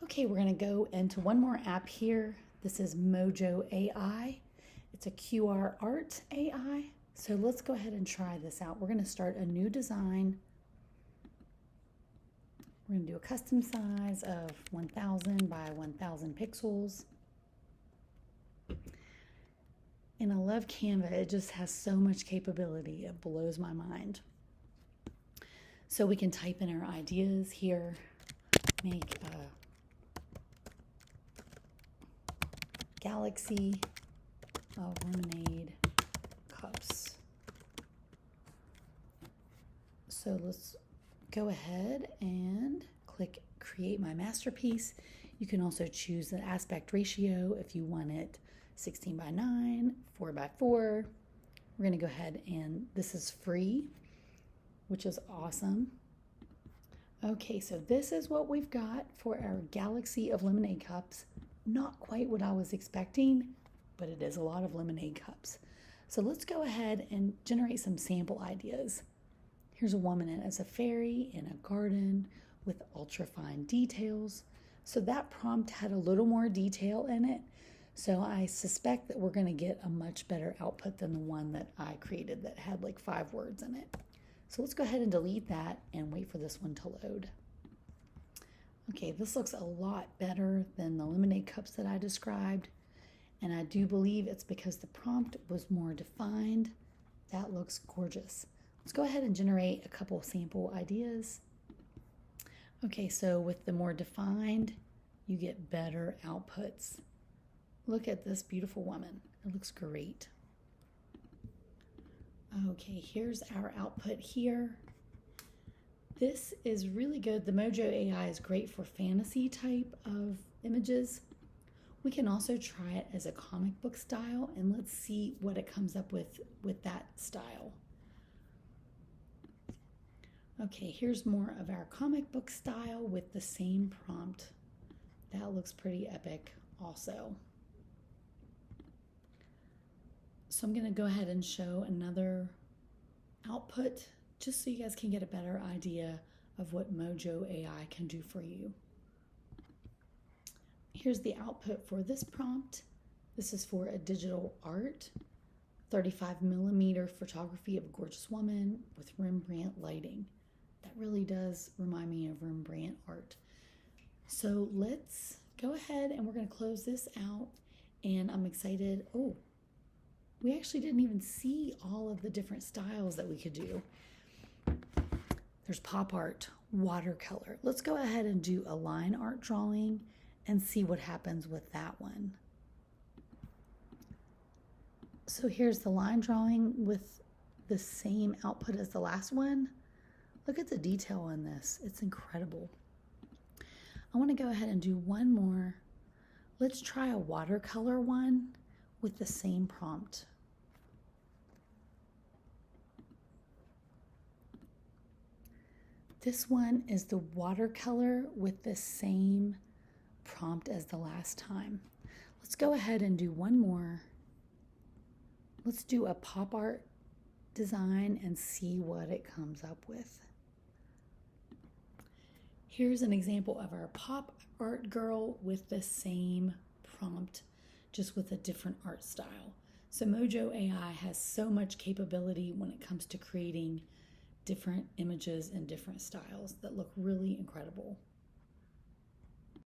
Okay, we're going to go into one more app here. This is Mojo AI. It's a QR art AI. So let's go ahead and try this out. We're going to start a new design. We're going to do a custom size of 1000 by 1000 pixels. And I love Canva. It just has so much capability. It blows my mind. So we can type in our ideas here. Make a galaxy of lemonade cups. So let's go ahead and click create my masterpiece. You can also choose the aspect ratio if you want it 16 by 9, 4 by 4. We're going to go ahead and this is free, which is awesome. Okay, so this is what we've got for our galaxy of lemonade cups. Not quite what I was expecting, but it is a lot of lemonade cups. So let's go ahead and generate some sample ideas. Here's a woman as a fairy in a garden with ultra fine details. So that prompt had a little more detail in it. So I suspect that we're going to get a much better output than the one that I created that had like 5 words in it. So let's go ahead and delete that and wait for this one to load. Okay, this looks a lot better than the lemonade cups that I described. And I do believe it's because the prompt was more defined. That looks gorgeous. Let's go ahead and generate a couple of sample ideas. Okay, so with the more defined, you get better outputs. Look at this beautiful woman. It looks great. Okay, here's our output here. This is really good. The Mojo AI is great for fantasy type of images. We can also try it as a comic book style, and let's see what it comes up with that style. Okay, here's more of our comic book style with the same prompt. That looks pretty epic also. So I'm going to go ahead and show another output just so you guys can get a better idea of what Mojo AI can do for you. Here's the output for this prompt. This is for a digital art, 35mm photography of a gorgeous woman with Rembrandt lighting. That really does remind me of Rembrandt art. So let's go ahead and we're going to close this out, and I'm excited. Oh, we actually didn't even see all of the different styles that we could do. There's pop art, watercolor. Let's go ahead and do a line art drawing and see what happens with that one. So here's the line drawing with the same output as the last one. Look at the detail on this. It's incredible. I want to go ahead and do one more. Let's try a watercolor one with the same prompt. This one is the watercolor with the same prompt as the last time. Let's go ahead and do one more. Let's do a pop art design and see what it comes up with. Here's an example of our pop art girl with the same prompt, just with a different art style. So Mojo AI has so much capability when it comes to creating different images and different styles that look really incredible.